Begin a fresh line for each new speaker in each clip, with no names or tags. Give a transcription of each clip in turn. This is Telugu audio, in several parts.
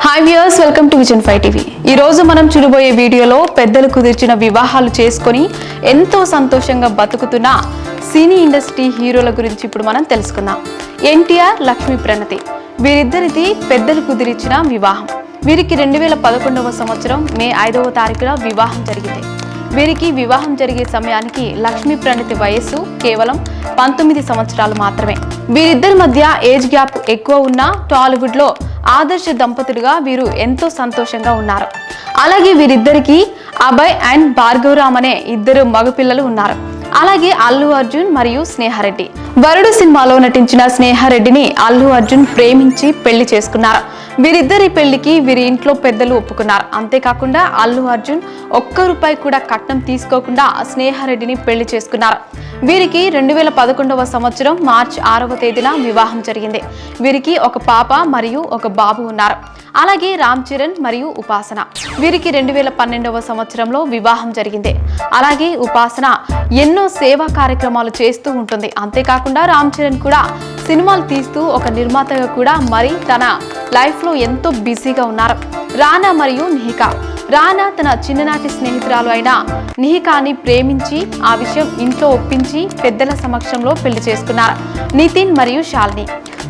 Hi viewers, welcome to vision 5 TV. ఈ రోజు మనం చూడబోయే వీడియోలో పెద్దలు కుదిర్చిన వివాహాలు చేసుకొని ఎంతో సంతోషంగా బతుకుతున్న సినీ ఇండస్ట్రీ హీరోల గురించి ఇప్పుడు మనం తెలుసుకుందాం. ఎన్టీఆర్, లక్ష్మీ ప్రణతి వీరిద్దరిది పెద్దలు కుదిరించిన వివాహం. వీరికి 2011వ సంవత్సరం మే 5వ తారీఖున వివాహం జరిగింది. వీరికి వివాహం జరిగే సమయానికి లక్ష్మీ ప్రణతి వయస్సు కేవలం 19 సంవత్సరాలు మాత్రమే. వీరిద్దరి మధ్య ఏజ్ గ్యాప్ ఎక్కువ ఉన్న టాలీవుడ్ లో ఆదర్శ దంపతులుగా వీరు ఎంతో సంతోషంగా ఉన్నారు. అలాగే వీరిద్దరికి అభయ్ అండ్ భార్గవరామ్ అనే ఇద్దరు మగపిల్లలు ఉన్నారు. అలాగే అల్లు అర్జున్ మరియు స్నేహారెడ్డి. వరుడు సినిమాలో నటించిన స్నేహారెడ్డిని అల్లు అర్జున్ ప్రేమించి పెళ్లి చేసుకున్నారు. వీరిద్దరి పెళ్లికి వీరి ఇంట్లో పెద్దలు ఒప్పుకున్నారు. అంతేకాకుండా అల్లు అర్జున్ ఒక్క రూపాయి కూడా కట్నం తీసుకోకుండా స్నేహారెడ్డిని పెళ్లి చేసుకున్నారు. వీరికి 2011వ సంవత్సరం మార్చి 6వ తేదీన వివాహం జరిగింది. వీరికి ఒక పాప మరియు ఒక బాబు ఉన్నారు. అలాగే రామ్ చరణ్ మరియు ఉపాసన వీరికి 2012వ సంవత్సరంలో వివాహం జరిగింది. అలాగే ఉపాసన ఎన్నో సేవా కార్యక్రమాలు చేస్తూ ఉంటుంది. అంతేకాకుండా రామ్ చరణ్ కూడా సినిమాలు తీస్తూ ఒక నిర్మాతగా కూడా మరి తన లైఫ్ లో ఎంతో బిజీగా ఉన్నారు. రానా మరియు నిహికా. రానా తన చిన్ననాటి స్నేహితురాలు అయిన నిహికాని ప్రేమించి ఆ విషయం ఇంట్లో ఒప్పించి పెద్దల సమక్షంలో పెళ్లి చేసుకున్నారు. నితిన్ మరియు శాలిని.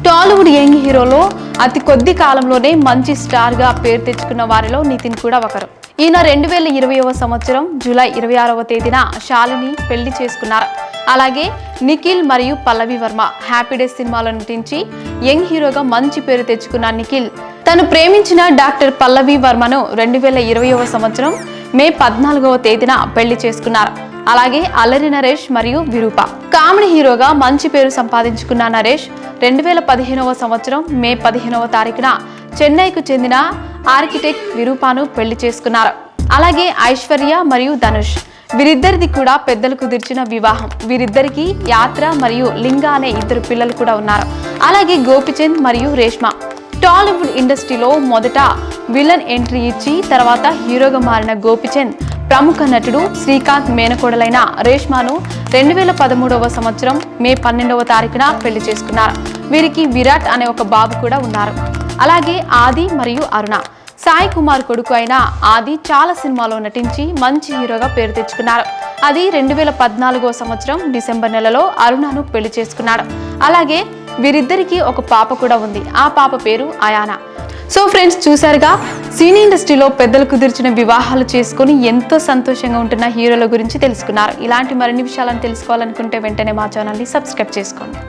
టాలీవుడ్ యంగ్ హీరోలో అతి కొద్ది కాలంలోనే మంచి స్టార్ గా పేరు తెచ్చుకున్న వారిలో నితిన్ కూడా ఒకరు. ఈయన 2020వ సంవత్సరం జూలై 26వ తేదీన శాలిని పెళ్లి చేసుకున్నారు. అలాగే నిఖిల్ మరియు పల్లవి వర్మ. హ్యాపీ డేస్ సినిమాలో నటించి యంగ్ హీరోగా మంచి పేరు తెచ్చుకున్న నిఖిల్ తను ప్రేమించిన డాక్టర్ పల్లవి వర్మను 2020వ సంవత్సరం మే 14వ తేదీన పెళ్లి చేసుకున్నారు. అలాగే అల్లరి నరేష్ మరియు విరూప. కామెడీ హీరోగా మంచి పేరు సంపాదించుకున్న నరేష్ 2015వ సంవత్సరం మే 15వ తారీఖున చెన్నైకు చెందిన ఆర్కిటెక్ట్ విరూపాను పెళ్లి చేసుకున్నారు. అలాగే ఐశ్వర్య మరియు ధనుష్. వీరిద్దరిది కూడా పెద్దలు కుదిర్చిన వివాహం. వీరిద్దరికి యాత్ర మరియు లింగ అనే ఇద్దరు పిల్లలు కూడా ఉన్నారు. అలాగే గోపిచంద్ మరియు రేష్మ. టాలీవుడ్ ఇండస్ట్రీలో మొదట విలన్ ఎంట్రీ ఇచ్చి తర్వాత హీరోగా మారిన గోపిచంద్ ప్రముఖ నటుడు శ్రీకాంత్ మేనకోడలైన రేష్మను 2013వ సంవత్సరం మే 12వ తారీఖున పెళ్లి చేసుకున్నారు. వీరికి విరాట్ అనే ఒక బాబు కూడా ఉన్నారు. అలాగే ఆది మరియు అరుణ. సాయి కుమార్ కొడుకు అయిన ఆది చాలా సినిమాలో నటించి మంచి హీరోగా పేరు తెచ్చుకున్నారు. అది 2014వ సంవత్సరం డిసెంబర్ నెలలో అరుణను పెళ్లి చేసుకున్నాడు. అలాగే వీరిద్దరికి ఒక పాప కూడా ఉంది. ఆ పాప పేరు అయానా. సో ఫ్రెండ్స్, చూసారుగా సినీ ఇండస్ట్రీలో పెద్దలు కుదిర్చిన వివాహాలు చేసుకుని ఎంతో సంతోషంగా ఉంటున్న హీరోల గురించి తెలుసుకున్నారు. ఇలాంటి మరిన్ని విషయాలను తెలుసుకోవాలనుకుంటే వెంటనే మా ఛానల్ని సబ్స్క్రైబ్ చేసుకోండి.